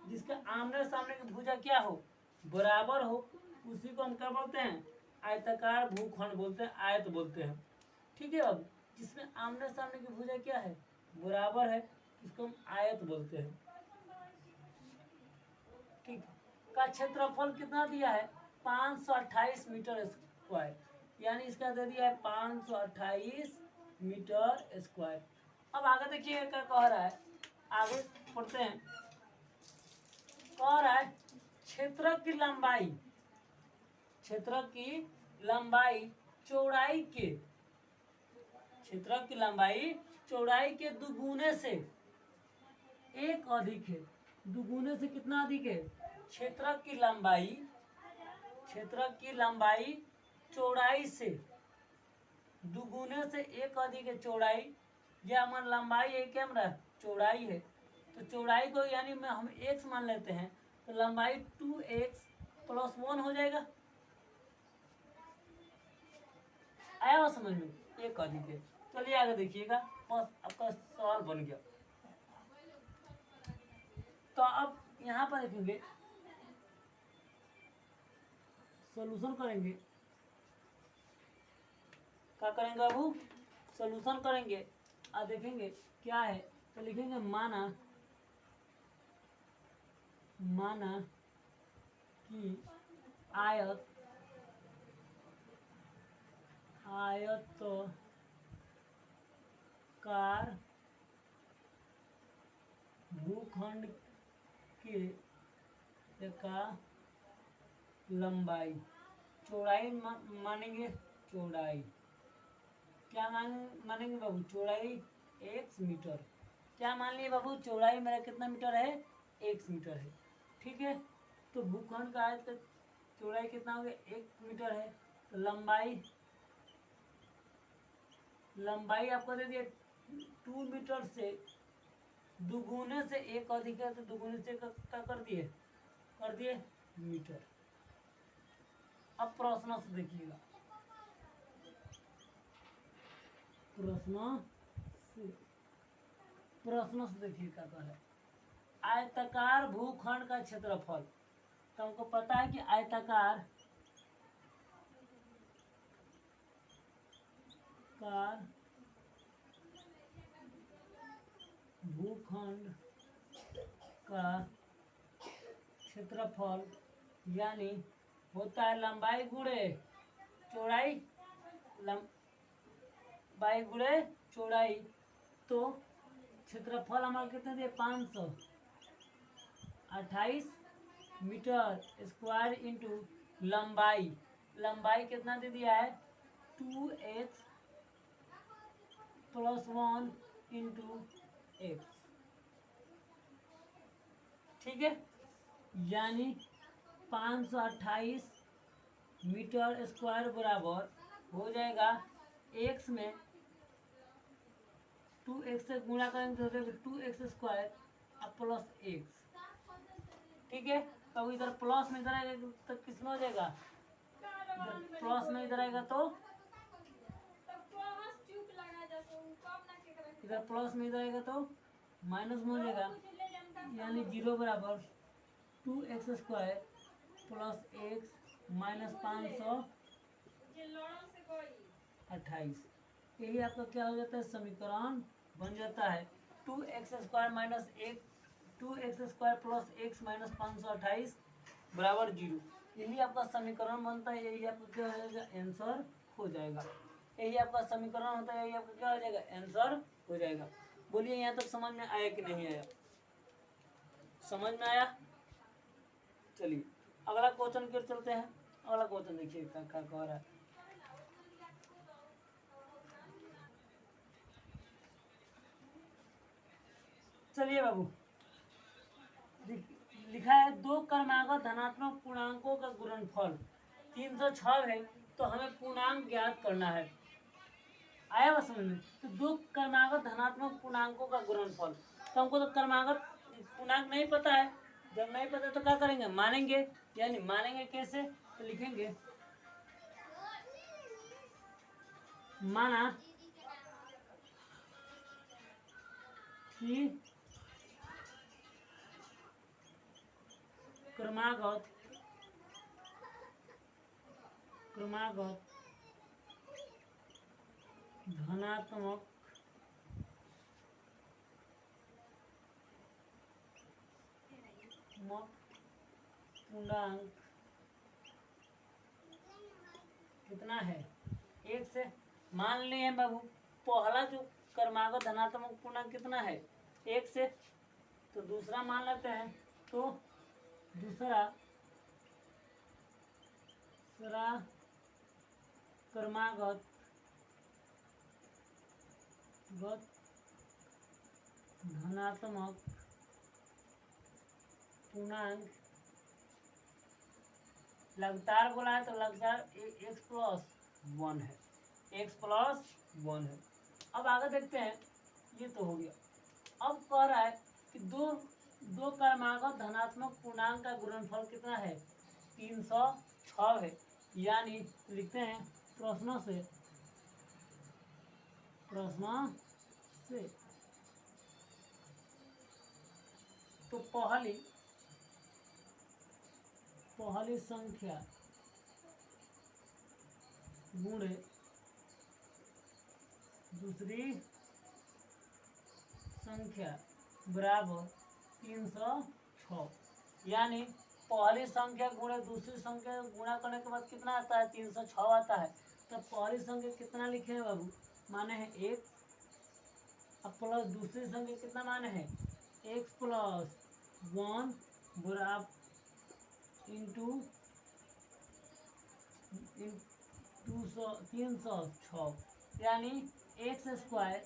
जिसके आमने सामने की भुजा क्या हो, बराबर हो, उसी को हम क्या बोलते हैं, आयताकार भूखंड बोलते हैं, आयत बोलते हैं, ठीक है। अब जिसमें आमने सामने की भुजा क्या है, बराबर है, इसको हम आयत बोलते हैं, ठीक। का क्षेत्रफल कितना दिया है, 528 मीटर स्क्वायर, यानी इसका दे दिया है 528 मीटर स्क्वायर। अब आगे देखिए क्या कह रहा है, आगे पढ़ते हैं, कह रहा है क्षेत्र की लंबाई चौड़ाई के दुगुने से एक अधिक है, दुगुने से कितना अधिक है, क्षेत्र की लंबाई चौड़ाई से दुगुने से एक अधिक है चौड़ाई, यह हमारा लंबाई है, क्या हमारा चौड़ाई है, तो चौड़ाई को यानी में हम x मान लेते हैं, तो लंबाई 2x प्लस 1 हो जाएगा। आया वो समझ में, एक अधिक है। चलिए आगे देखिएगा, बस आपका सवाल बन गया। तो अब यहाँ पर देखेंगे, सॉल्यूशन करेंगे, क्या करेंगे बाबू, सॉल्यूशन करेंगे। अब देखेंगे क्या है, तो लिखेंगे माना कि आयताकार भूखंड के का लंबाई, चौड़ाई मानेंगे, चौड़ाई क्या मानेंगे बाबू, चौड़ाई x मीटर। क्या मान लिए बाबू, चौड़ाई मेरा कितना मीटर है, x मीटर है। ठीक है, तो भूखंड का आयत चौड़ाई कितना हो गया, 1 मीटर है। तो लंबाई आपको दे दिया 2 मीटर से दुगुने से एक अधिक है, तो दुगुने से क्या कर दिए मीटर। अब प्रश्न से देखिएगा, प्रश्न से देखिए क्या कह रहा है, आयताकार भूखंड का क्षेत्रफल। तो हमको पता है कि आयताकार भूखंड का क्षेत्रफल यानी होता है लंबाई गुणे चौड़ाई, लंबाई गुणे चौड़ाई। तो क्षेत्रफल हमारा कितना दिया, 528 मीटर स्क्वायर इंटू लंबाई कितना दे दिया है, 2x + 1 इंटू x। ठीक है, यानी 528 मीटर स्क्वायर बराबर हो जाएगा x में 2x से गुणा करेंगे तो 2x स्क्वायर प्लस x। ठीक है, तो इधर प्लस में इधर आएगा तो कितना हो जाएगा, प्लस में इधर आएगा तो इधर प्लस में इधर आएगा तो माइनस में हो जाएगा, यानी 0 बराबर 2x square plus x minus 528। यही आपका क्या हो जाता है, समीकरण बन जाता है 2x square minus 2x square plus x minus 528 बराबर 0। यही आपका समीकरण बनता है, यही आपका क्या हो जाएगा, आंसर हो जाएगा। यही आपका समीकरण होता है, यही आपका क्या हो जाएगा, आंसर हो जाएगा। बोलिए यहाँ तक समझ में आया कि नहीं आया, समझ में आया। चलिए अगला क्वेश्चन की ओर चलते हैं। अगला क्वेश्चन देखिए क्या कह रहा है, चलिए बाबू, लिखा है 2 क्रमागत धनात्मक पूर्णांकों का गुणनफल 306 है, तो हमें पूर्णांक ज्ञात करना है। आया बस समझ में। तो 2 क्रमागत धनात्मक पूर्णांकों का गुणनफल, तो हमको तो क्रमागत पूर्णांक नहीं पता है। जब नहीं पता तो क्या करेंगे, मानेंगे। यानी मानेंगे कैसे, तो लिखेंगे माना कि क्रमागत धनात्मक पूर्णांक कितना है, 1 से। मान लिए बाबू पहला जो क्रमागत धनात्मक पूर्णांक कितना है, 1 से। तो दूसरा मान लेते हैं, तो दूसरा क्रमागत धनात्मक पूर्णांक लगातार बोला है, तो लगातार x + 1 है, x + 1 है। अब आगे देखते हैं, ये तो हो गया। अब कह रहा है कि दो क्रमागत धनात्मक पूर्णांक का गुणनफल कितना है, 306 है। यानी लिखते हैं प्रश्न से तो पहली संख्या गुणे दूसरी संख्या बराबर 306। यानी पहली संख्या गुणे दूसरी संख्या गुणा करने के बाद कितना आता है, 306 आता है। तो पहली संख्या कितना लिखे हैं बाबू, माने है 1, अब प्लस दूसरी संख्या कितना माने है, x + 1 बराबर इंटू 306 यानी एक्स स्क्वायर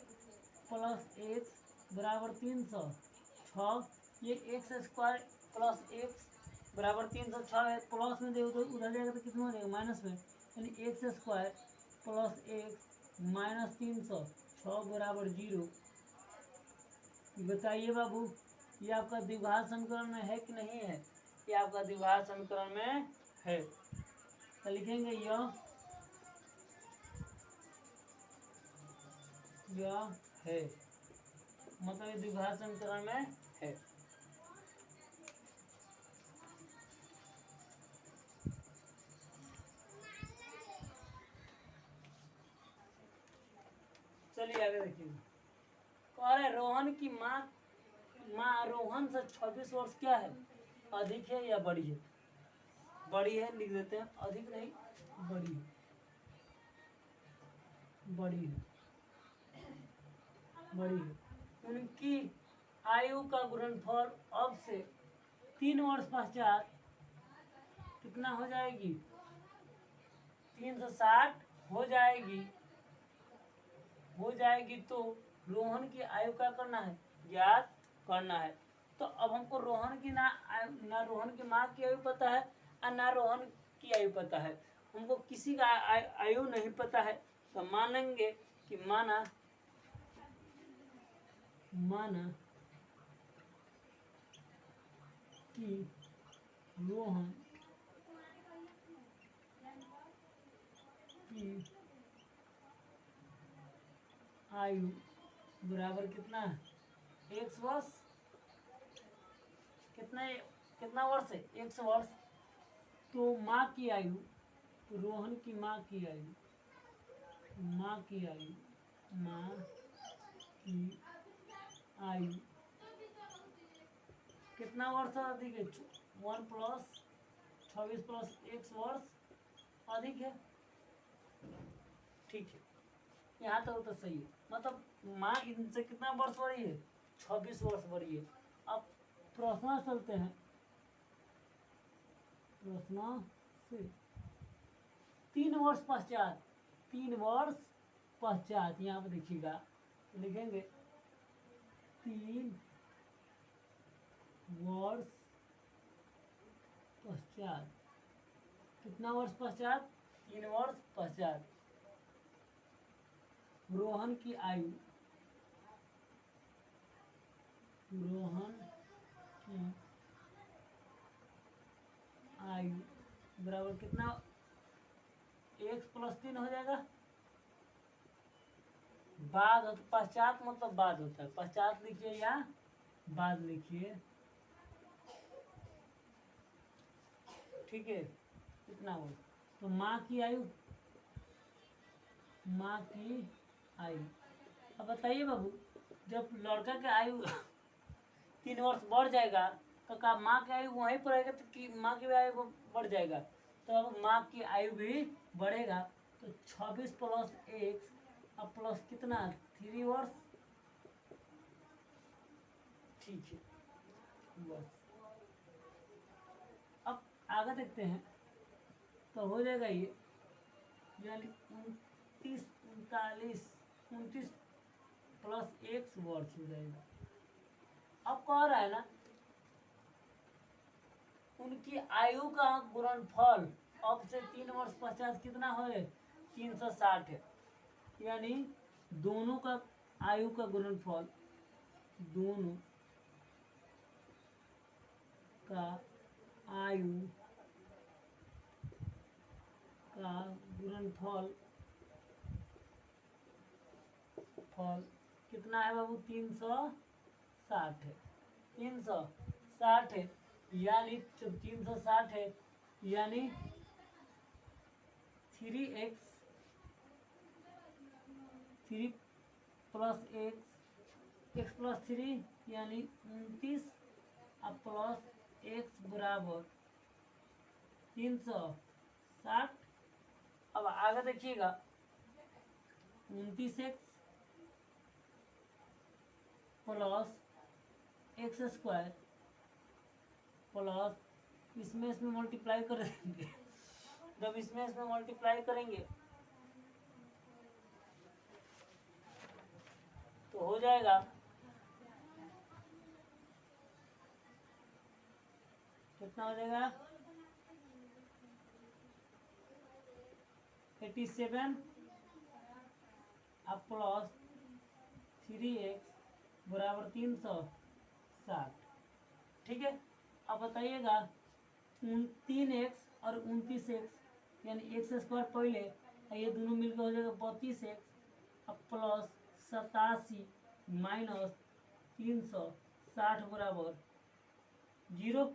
प्लस एक्स बराबर 306। ये एक्स स्क्वायर प्लस एक्स बराबर 306 है। प्लस में देखो तो उधर जाएगा तो कितना हो जाएगा माइनस में, यानी x square plus x minus 306 बराबर 0। बताइए बाबू, ये आपका द्विघात समीकरण में है कि नहीं है? ये आपका द्विघात समीकरण में है, तो लिखेंगे यह है, मतलब ये द्विघात समीकरण में है। चलिए आगे देखिए, कह रहे रोहन की माँ रोहन से 26 वर्ष क्या है, अधिक है या बड़ी है? बड़ी है लिख देते हैं, अधिक नहीं, बड़ी है, बड़ी है, बड़ी है। उनकी आयु का गुणनफल अब से 3 वर्ष पश्चात कितना हो जाएगी? 360 हो जाएगी, हो जाएगी। तो रोहन की आयु क्या करना है? ज्ञात करना है। तो अब हमको रोहन की ना रोहन की माँ की आयु पता है और ना रोहन की आयु पता है, हमको किसी का आयु नहीं पता है। तो मानेंगे कि माना कि रोहन की आयु बराबर कितना है? 100 वर्ष। कितना वर्ष है? 100 वर्ष। तो माँ की आयु, तो रोहन की माँ की आयु, माँ की आयु कितना वर्ष अधिक है? 1 प्लस 26 प्लस 1 वर्ष अधिक है। ठीक है, यहाँ तक तो सही है। मतलब माँ इनसे कितना वर्ष बड़ी है? 26 वर्ष बड़ी है। अब प्रश्न चलते हैं, प्रश्न से 3 वर्ष पश्चात, 3 वर्ष पश्चात यहाँ पर देखिएगा, लिखेंगे 3 वर्ष पश्चात। कितना वर्ष पश्चात? 3 वर्ष पश्चात रोहन की आयु, रोहन की आयु बराबर कितना? 1 प्लस 3 हो जाएगा। बाद होता, पश्चात मतलब बाद होता है, पश्चात लिखिए या बाद लिखिए, ठीक है। कितना हो? तो माँ की आयु, माँ की आयु। अब बताइए बाबू, जब लड़का की आयु 3 वर्ष बढ़ जाएगा तो क्या माँ की आयु वहीं पर रहेगा? तो कि माँ की आयु बढ़ जाएगा, तो अब माँ की आयु भी बढ़ेगा। तो 26 प्लस 1 अब प्लस कितना? 3 वर्ष। ठीक है, बस। अब आगे देखते हैं, तो हो जाएगा ये, यानी 29 प्लस 1 वर्ष हो जाएगा। अब कह रहा है ना, उनकी आयु का गुणनफल अब से 3 वर्ष पश्चात कितना है? 360 है। यानी दोनों का आयु का गुणनफल, दोनों का आयु का गुणनफल कितना है बाबू? 360 है, 360 है। यानी जब 360 है यानी 3x 3 प्लस x प्लस 3 यानी 29 अब प्लस x बराबर 360। अब आगे देखिएगा, 29x plus x square plus इसमें इसमें मल्टीप्लाई करेंगे, जब इसमें इसमें मल्टीप्लाई करेंगे तो हो जाएगा कितना हो जाएगा 87 अब प्लस 3x बराबर 360। ठीक है, अब बताइएगा 3x और 29x यानी एक्स स्क्वायर पहले ये दोनों मिलकर हो जाएगा 32x अब प्लस 87 माइनस 360 बराबर 0।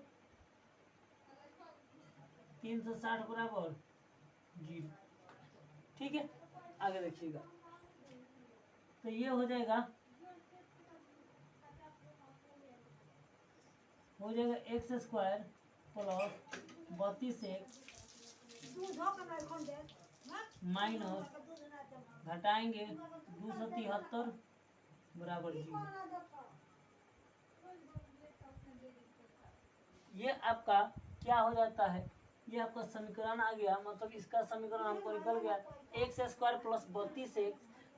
360 बराबर 0। ठीक है, आगे देखिएगा तो ये हो जाएगा x square plus 32x minus घटाएंगे 273 बराबर 0। ये आपका क्या हो जाता है, ये आपका समीकरण आ गया, मतलब इसका समीकरण हमको निकल गया x square plus 32x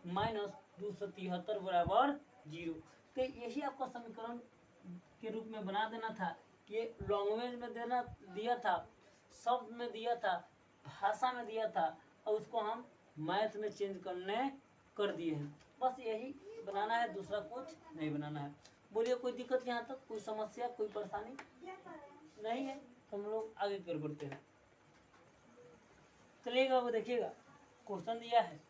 minus 273 बराबर 0। तो यही आपका समीकरण के रूप में बना देना था। ये लैंग्वेज में देना दिया था, शब्द में दिया था, भाषा में दिया था और उसको हम मैथ में चेंज कर दिए हैं। बस यही बनाना है, दूसरा कुछ नहीं बनाना है। बोलिए कोई दिक्कत यहाँ तक, कोई समस्या, कोई परेशानी नहीं है तो हम लोग आगे कर बढ़ते हैं। चलिएगा वो देखिएगा क्वेश्चन दिया है,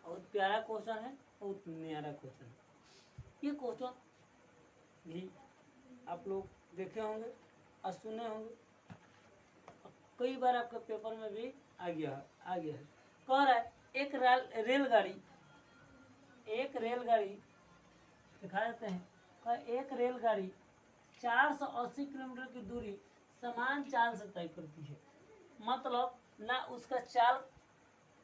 बहुत प्यारा क्वेश्चन है, बहुत न्यारा क्वेश्चन है। ये क्वेश्चन भी आप लोग देखे होंगे और सुने होंगे, कई बार आपके पेपर में भी आ गया है। कह रहा है एक रेलगाड़ी दिखा देते हैं। एक रेलगाड़ी 480 किलोमीटर की दूरी समान चाल से तय करती है। मतलब ना उसका चाल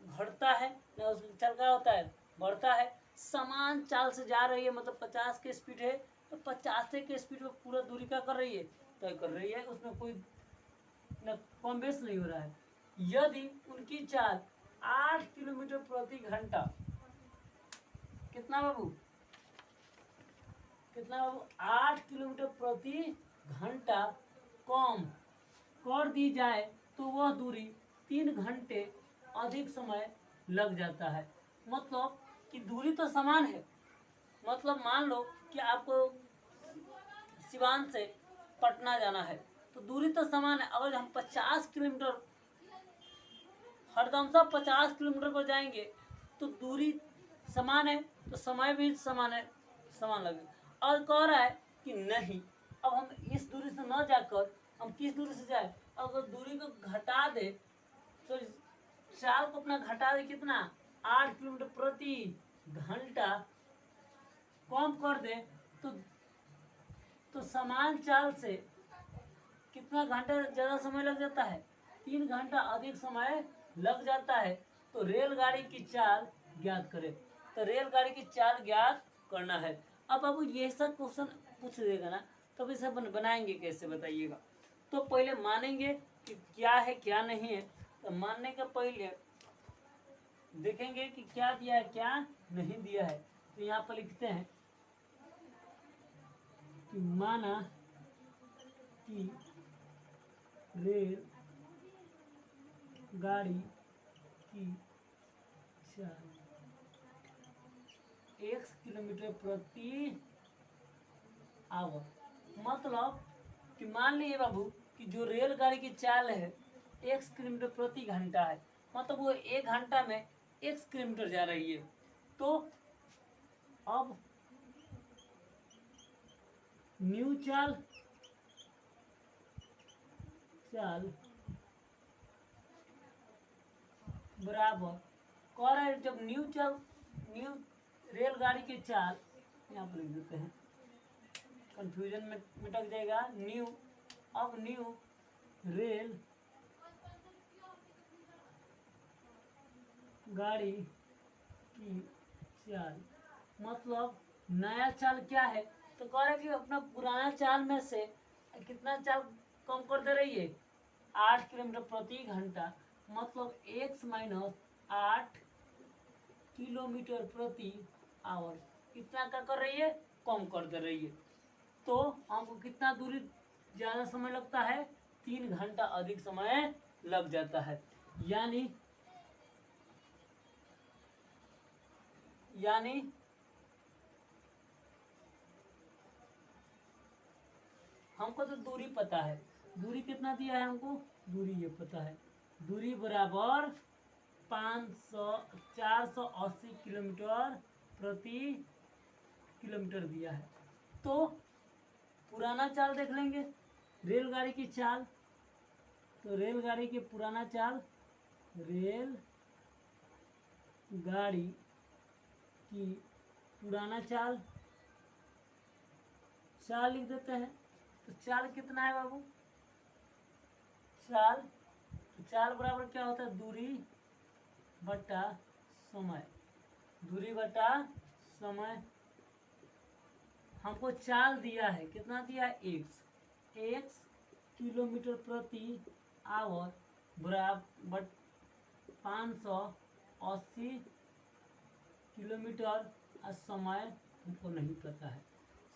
घटता है ना उसका चाल क्या होता है बढ़ता है, समान चाल से जा रही है। मतलब 50 की स्पीड है तो 50 के स्पीड में पूरा दूरी क्या कर रही है, तय कर रही है। उसमें कोई न कम बेस नहीं हो रहा है। यदि उनकी चाल 8 किलोमीटर प्रति घंटा, कितना बाबू 8 किलोमीटर प्रति घंटा कम कर दी जाए तो वह दूरी 3 घंटे अधिक समय लग जाता है। मतलब कि दूरी तो समान है, मतलब मान लो कि आपको सिवान से पटना जाना है तो दूरी तो समान है। अगर हम 50 किलोमीटर हरदम सब 50 किलोमीटर पर जाएंगे तो दूरी समान है तो समय भी समान लगेगा। और कह रहा है कि नहीं, अब हम इस दूरी से न जाकर हम किस दूरी से जाए, अगर दूरी को घटा दे तो चाल को अपना घटा दे, कितना 8 किलोमीटर प्रति घंटा कम कर दे तो समान चाल से कितना घंटा ज़्यादा समय लग जाता है, 3 घंटा अधिक समय लग जाता है। तो रेलगाड़ी की चाल ज्ञात करें। तो रेलगाड़ी की चाल ज्ञात करना है। अब बाबू ये सब क्वेश्चन पूछ देगा ना, तो इसे बनाएंगे कैसे बताइएगा। तो पहले मानेंगे कि क्या है क्या नहीं है। तो मानने के पहले देखेंगे कि क्या दिया है क्या नहीं दिया है। तो यहाँ पर लिखते हैं कि माना कि रेल गाड़ी की चाल 1 किलोमीटर प्रति आवर। मतलब कि मान लीजिए बाबू कि जो रेलगाड़ी की चाल है 1 किलोमीटर प्रति घंटा है, मतलब वो 1 घंटा में 1 किलोमीटर जा रही है। तो अब न्यू चाल बराबर कह रहे हैं, जब न्यू रेलगाड़ी की चाल, यहाँ पर लिख देते हैं कंफ्यूजन में मिटक जाएगा। न्यू रेल गाड़ी की चाल, मतलब नया चाल क्या है। तो कह रहे कि अपना पुराना चाल में से कितना चाल कम कर दे रही है 8 किलोमीटर प्रति घंटा, मतलब x माइनस 8 किलोमीटर प्रति आवर, इतना क्या कर रही है, कम कर दे रही है। तो हमको कितना दूरी ज़्यादा समय लगता है, 3 घंटा अधिक समय लग जाता है। यानी हमको तो दूरी पता है, दूरी कितना दिया है हमको, दूरी ये पता है, दूरी बराबर 480 किलोमीटर प्रति किलोमीटर दिया है। तो पुराना चाल देख लेंगे, रेलगाड़ी की चाल। तो रेलगाड़ी की पुराना चाल, रेल गाड़ी की पुराना चाल लिख देते हैं। तो चाल कितना है बाबू, चाल बराबर क्या होता है, दूरी बटा समय, दूरी बटा समय। हमको चाल दिया है, कितना दिया है, x किलोमीटर प्रति आवर बराबर 580 किलोमीटर, और समय हमको नहीं पता है,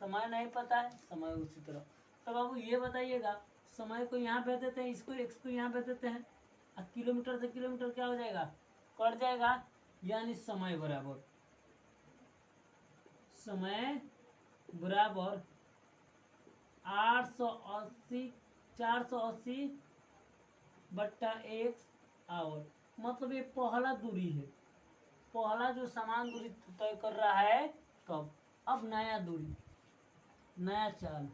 समय नहीं पता है, समय उसी तरह। तो बाबू ये बताइएगा, समय को यहाँ भेज देते हैं, इसको x को यहाँ भेज देते हैं, और किलोमीटर से किलोमीटर क्या हो जाएगा, कट जाएगा। यानी समय बराबर 480 बट्टा x आवर, मतलब ये पहला दूरी है, पहला जो समान दूरी तय कर रहा है तब। अब नया दूरी, नया चाल,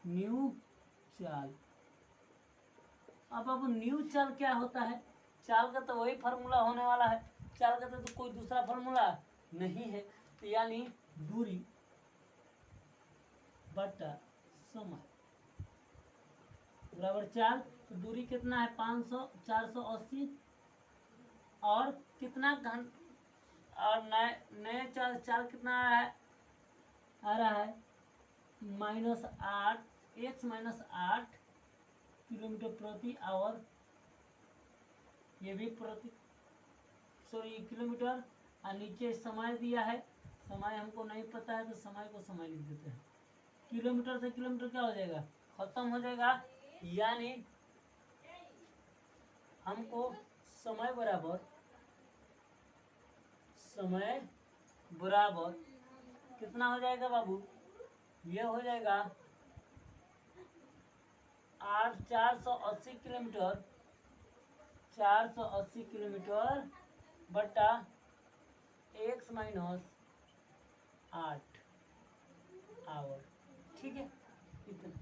न्यू चाल। अब न्यू चाल क्या होता है, चाल का तो वही फार्मूला होने वाला है, चाल का तो कोई दूसरा फार्मूला नहीं है। तो यानी दूरी बटा समय बराबर चाल। तो दूरी कितना है, 480, और कितना घंटा, और नए चाल कितना आ रहा है -8, x -8 किलोमीटर प्रति आवर, ये भी किलोमीटर। और नीचे समय दिया है, समय हमको नहीं पता है, तो समय को समय लिख देते हैं। किलोमीटर से किलोमीटर क्या हो जाएगा, खत्म हो जाएगा। यानी हमको समय बराबर कितना हो जाएगा बाबू, ये हो जाएगा 480 किलोमीटर, 480 किलोमीटर बटा x -8 आवर, ठीक है, इतना।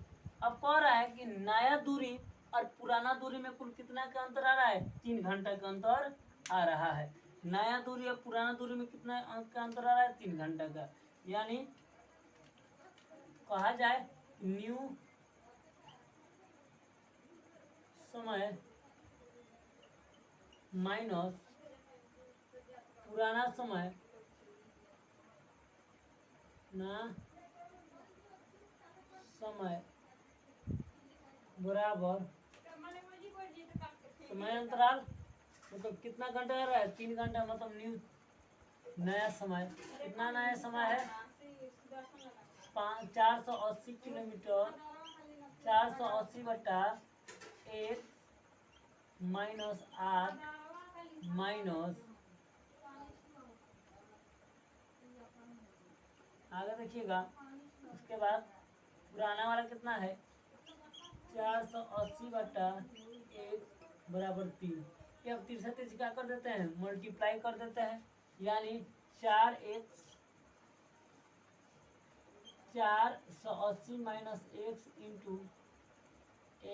अब कह रहा है कि नया दूरी और पुराना दूरी में कुल कितना का अंतर आ रहा है, 3 घंटा का अंतर आ रहा है। नया दूरी और पुराना दूरी में कितना का अंतर आ रहा है, 3 घंटा का। यानी कहा जाए न्यू समय माइनस पुराना समय बराबर समय अंतराल, मतलब कितना घंटा आ रहा है, 3 घंटा, मतलब न्यू नया समय। कितना नया समय है, 480 किलोमीटर, 480 बटा 1 -8 माइनस, आगे देखिएगा। उसके बाद पुराना वाला कितना है, 480 बटा 1 बराबर 3। ये अब 3 से 3 क्या कर देते हैं, मल्टीप्लाई कर देते हैं। यानी 480 माइनस x इंटू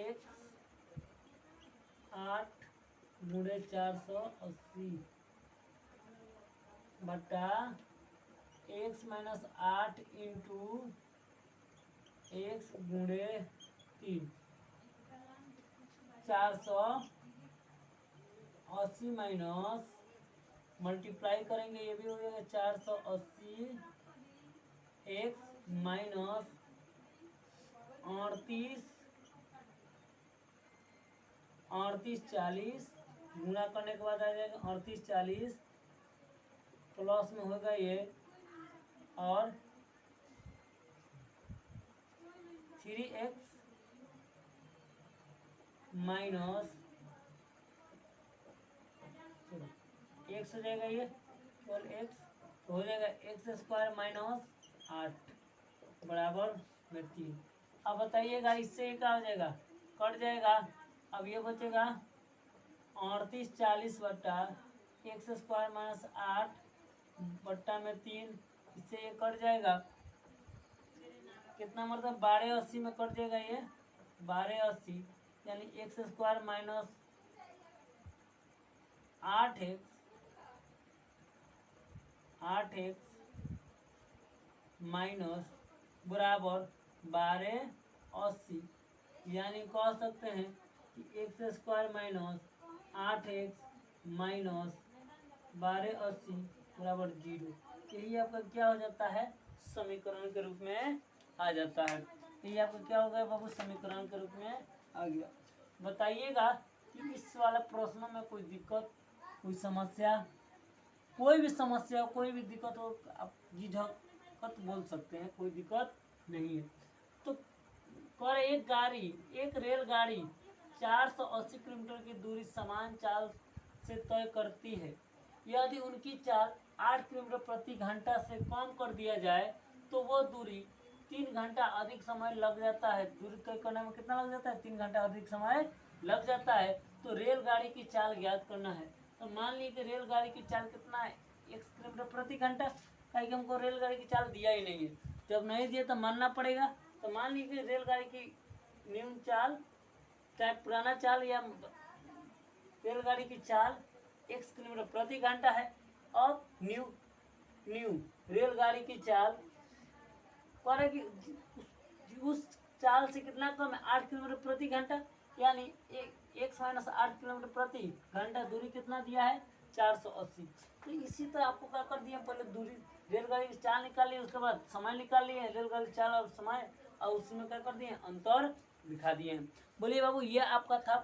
x 8 गुणे 480 बटा x -8 इंटू x गुणे 3, 480 माइनस, मल्टीप्लाई करेंगे, ये भी हो जाएगा 480 x -38 3840 गुना करने के बाद आ जाएगा 3840 प्लस में होगा ये और 3x माइनस एक्स हो जाएगा ये केवल एक्स तो हो जाएगा एक्स स्क्वायर माइनस 8 बराबर में 3। अब बताइएगा इससे ये क्या हो जाएगा, कट जाएगा। अब ये बचेगा 3840 बट्टा एक्स स्क्वायर माइनस 8 बट्टा में 3, इससे ये कट जाएगा कितना, मतलब 1280 में कट जाएगा ये 1280, यानी x square minus 8x minus बराबर 1280, यानी कह सकते हैं कि x square minus 8x minus 1280 बराबर 0। यही आपका क्या हो जाता है, समीकरण के रूप में आ जाता है। यही आपका क्या हो गया बाबू, समीकरण के रूप में आ गया। बताइएगा कि इस वाला प्रश्नों में कोई दिक्कत, कोई समस्या, कोई भी समस्या, कोई भी दिक्कत हो आप झिझक बोल सकते हैं, कोई दिक्कत नहीं है। तो कर एक रेलगाड़ी 480 किलोमीटर की दूरी समान चाल से तय करती है। यदि उनकी चाल 8 किलोमीटर प्रति घंटा से कम कर दिया जाए तो वो दूरी 3 घंटा अधिक समय लग जाता है। दूरी तय करने में कितना लग जाता है, 3 घंटा अधिक समय लग जाता है। तो रेलगाड़ी की चाल ज्ञात करना है। तो मान लीजिए कि रेलगाड़ी की चाल कितना है, 1 किलोमीटर प्रति घंटा। कहीं हमको रेलगाड़ी की चाल दिया ही नहीं है, जब नहीं दिया तो मानना पड़ेगा। तो मान लीजिए रेलगाड़ी की न्यून चाल, चाहे पुराना चाल या रेलगाड़ी की चाल 1 किलोमीटर प्रति घंटा है और न्यू रेलगाड़ी की चाल उस चाल से कितना कम है, 8 किलोमीटर प्रति घंटा, यानी 1 - 8 किलोमीटर प्रति घंटा दूरी कितना दिया है, 480। तो इसी तरह आपको क्या कर दिया, पहले दूरी रेलगाड़ी की चाल निकाल ली, उसके बाद समय निकाल लिए, रेलगाड़ी चाल और समय, और उसी में क्या कर दिए, अंतर दिखा दिए हैं। बोलिए बाबू, ये आपका था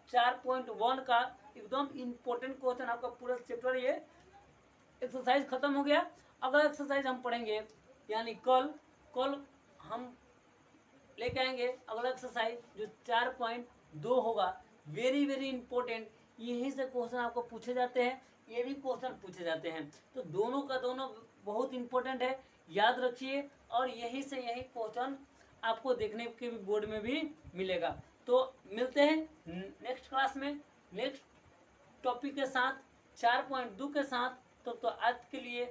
4.1 का एकदम इम्पोर्टेंट क्वेश्चन। आपका पूरा चैप्टर ये एक्सरसाइज खत्म हो गया। अगला एक्सरसाइज हम पढ़ेंगे, यानी कल हम लेके आएंगे अगला एक्सरसाइज जो 4.2 होगा। वेरी वेरी इंपॉर्टेंट, यहीं से क्वेश्चन आपको पूछे जाते हैं, ये भी क्वेश्चन पूछे जाते हैं। तो दोनों का दोनों बहुत इंपॉर्टेंट है, याद रखिए। और यहीं से यही क्वेश्चन आपको देखने के भी बोर्ड में भी मिलेगा। तो मिलते हैं नेक्स्ट क्लास में नेक्स्ट टॉपिक के साथ, 4.2 के साथ। तो आज के लिए